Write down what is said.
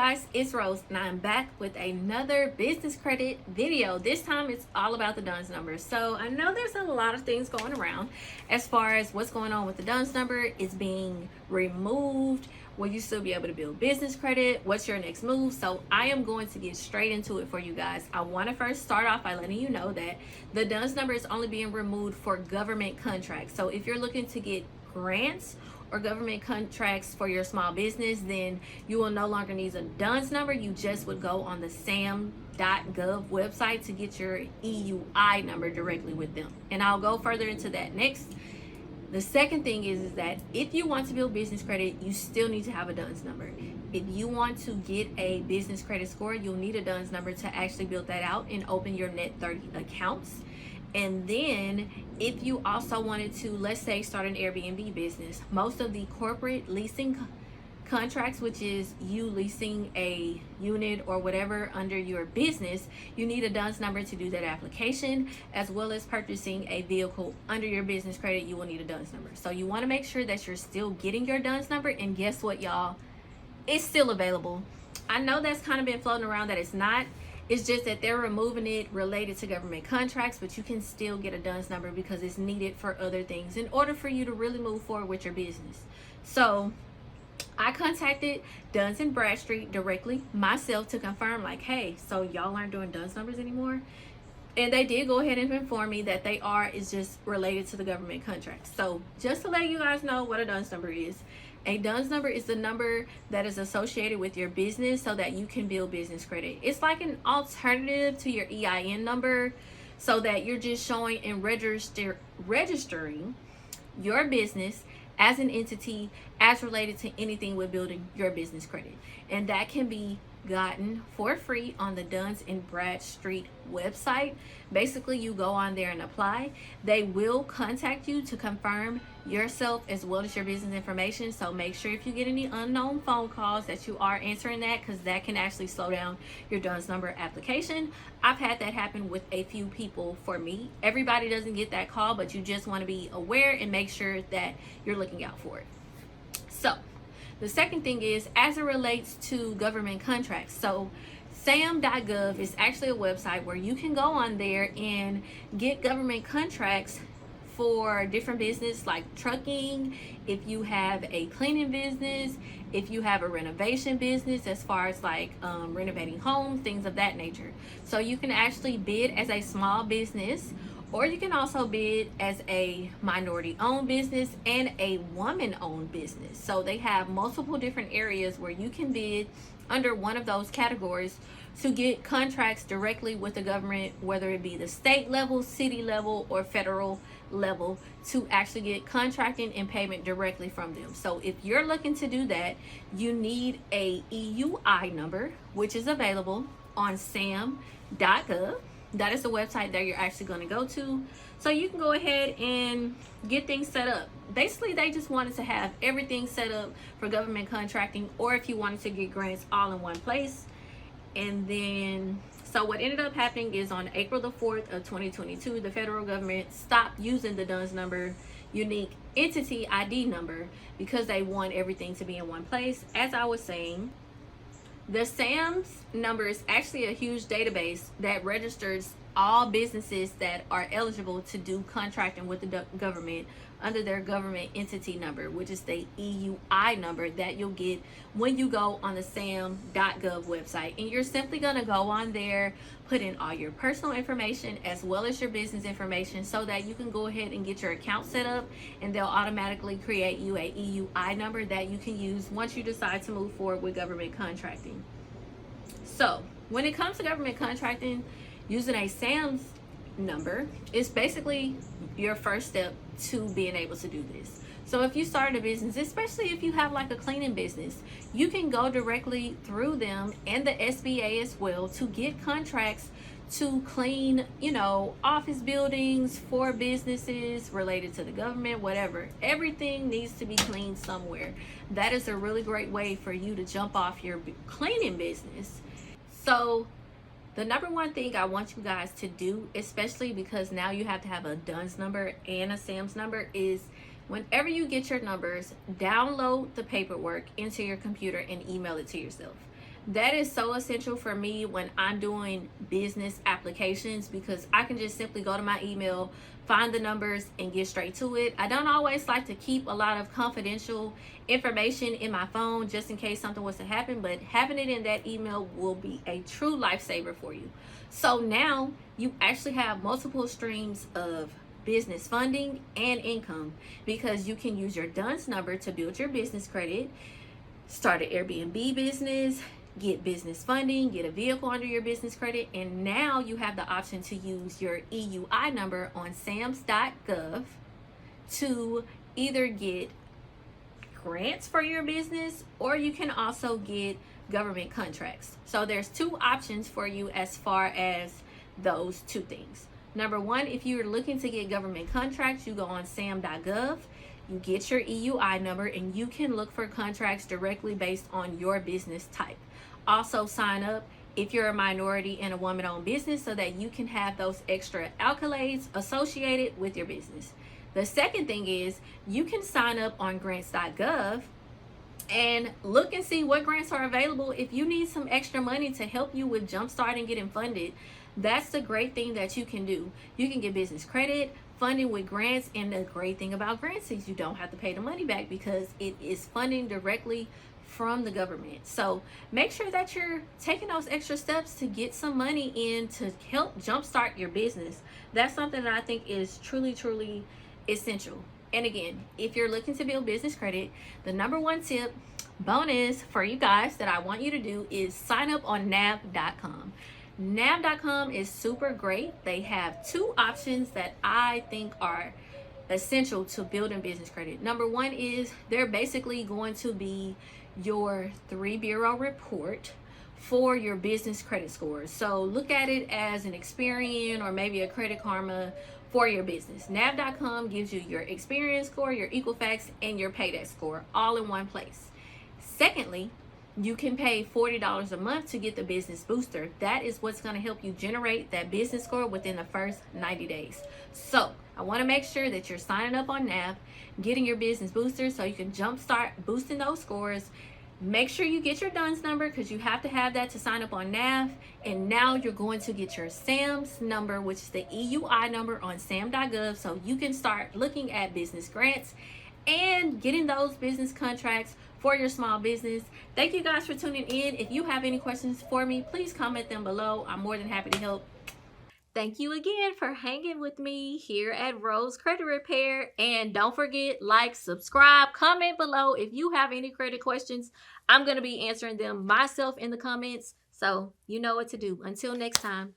guys, it's Rose and I'm back with another business credit video. This time it's all about the DUNS number. So I know there's a lot of things going around as far as what's going on with the DUNS number. It's being removed. Will you still be able to build business credit? What's your next move? So I am going to get straight into it for you guys. I want to first start off by letting you know that the DUNS number is only being removed for government contracts. So if you're looking to get grants or government contracts for your small business, then you will no longer need a DUNS number. You just would go on the sam.gov website to get your EUI number directly with them. And I'll go further into that next. The second thing is that if you want to build business credit, you still need to have a DUNS number. If you want to get a business credit score, you'll need a DUNS number to actually build that out and open your Net 30 accounts. And then if you also wanted to, let's say, start an Airbnb business, most of the corporate leasing contracts, which is you leasing a unit or whatever under your business, you need a DUNS number to do that application, as well as purchasing a vehicle under your business credit, you will need a DUNS number. So you want to make sure that you're still getting your DUNS number, and guess what, y'all? It's still available. I know that's kind of been floating around that it's not. It's just that they're removing it related to government contracts, but you can still get a DUNS number because it's needed for other things in order for you to really move forward with your business. So I contacted Duns & Bradstreet directly myself to confirm, like, hey, so y'all aren't doing DUNS numbers anymore? And they did go ahead and inform me that they are. It's just related to the government contracts. So just to let you guys know what a DUNS number is. A DUNS number is the number that is associated with your business so that you can build business credit. It's like an alternative to your EIN number, so that you're just showing and registering your business as an entity as related to anything with building your business credit. And that can be gotten for free on the Duns & Bradstreet website. Basically, you go on there and apply. They will contact you to confirm yourself as well as your business information. So make sure if you get any unknown phone calls that you are answering that, because that can actually slow down your DUNS number application. I've had that happen with a few people for me. Everybody doesn't get that call, but you just want to be aware and make sure that you're looking out for it. So the second thing is, as it relates to government contracts, so sam.gov is actually a website where you can go on there and get government contracts for different business, like trucking, if you have a cleaning business, if you have a renovation business, as far as like renovating homes, things of that nature. So you can actually bid as a small business, or you can also bid as a minority-owned business and a woman-owned business. So they have multiple different areas where you can bid under one of those categories to get contracts directly with the government, whether it be the state level, city level, or federal level, to actually get contracting and payment directly from them. So if you're looking to do that, you need a EUI number, which is available on sam.gov. That is the website that you're actually going to go to. So you can go ahead and get things set up. Basically, they just wanted to have everything set up for government contracting, or if you wanted to get grants all in one place. And then, so what ended up happening is on April the 4th of 2022, the federal government stopped using the DUNS number, unique entity ID number, because they want everything to be in one place. As I was saying, the SAMS number is actually a huge database that registers all businesses that are eligible to do contracting with the government under their government entity number, which is the EUI number that you'll get when you go on the sam.gov website. And you're simply going to go on there, put in all your personal information as well as your business information, so that you can go ahead and get your account set up, and they'll automatically create you a EUI number that you can use once you decide to move forward with government contracting. So when it comes to government contracting, using a SAMS number is basically your first step to being able to do this. So if you started a business, especially if you have like a cleaning business, you can go directly through them and the SBA as well to get contracts to clean, office buildings for businesses related to the government, whatever. Everything needs to be cleaned somewhere. That is a really great way for you to jump off your cleaning business. So the number one thing I want you guys to do, especially because now you have to have a DUNS number and a SAMS number, is whenever you get your numbers, download the paperwork into your computer and email it to yourself. That is so essential for me when I'm doing business applications, because I can just simply go to my email, find the numbers, and get straight to it. I don't always like to keep a lot of confidential information in my phone just in case something was to happen, but having it in that email will be a true lifesaver for you. So now you actually have multiple streams of business funding and income, because you can use your DUNS number to build your business credit, start an Airbnb business, get business funding, get a vehicle under your business credit, and now you have the option to use your EUI number on SAMS.gov to either get grants for your business, or you can also get government contracts. So there's two options for you as far as those two things. Number one, if you're looking to get government contracts, you go on SAM.gov, you get your EUI number, and you can look for contracts directly based on your business type. Also sign up if you're a minority and a woman-owned business so that you can have those extra accolades associated with your business. The second thing is you can sign up on grants.gov and look and see what grants are available. If you need some extra money to help you with jumpstarting getting funded, that's the great thing that you can do. You can get business credit, funding with grants, and the great thing about grants is you don't have to pay the money back because it is funding directly from the government. So make sure that you're taking those extra steps to get some money in to help jumpstart your business. That's something that I think is truly essential. And again, if you're looking to build business credit, the number one tip bonus for you guys that I want you to do is sign up on NAV.com. NAV.com is super great. They have two options that I think are essential to building business credit. Number one is they're basically going to be your 3-bureau report for your business credit scores. So look at it as an Experian or maybe a Credit Karma for your business. NAV.com gives you your Experian score, your Equifax, and your Paydex score all in one place. Secondly, you can pay $40 a month to get the business booster. That is what's going to help you generate that business score within the first 90 days. So I want to make sure that you're signing up on NAV, getting your business booster so you can jumpstart boosting those scores. Make sure you get your DUNS number because you have to have that to sign up on NAV. And now you're going to get your SAMS number, which is the EUI number on SAM.gov, so you can start looking at business grants and getting those business contracts for your small business. Thank you guys for tuning in. If you have any questions for me, please comment them below. I'm more than happy to help. Thank you again for hanging with me here at Rose Credit Repair. And don't forget, like, subscribe, comment below if you have any credit questions. I'm going to be answering them myself in the comments. So you know what to do. Until next time.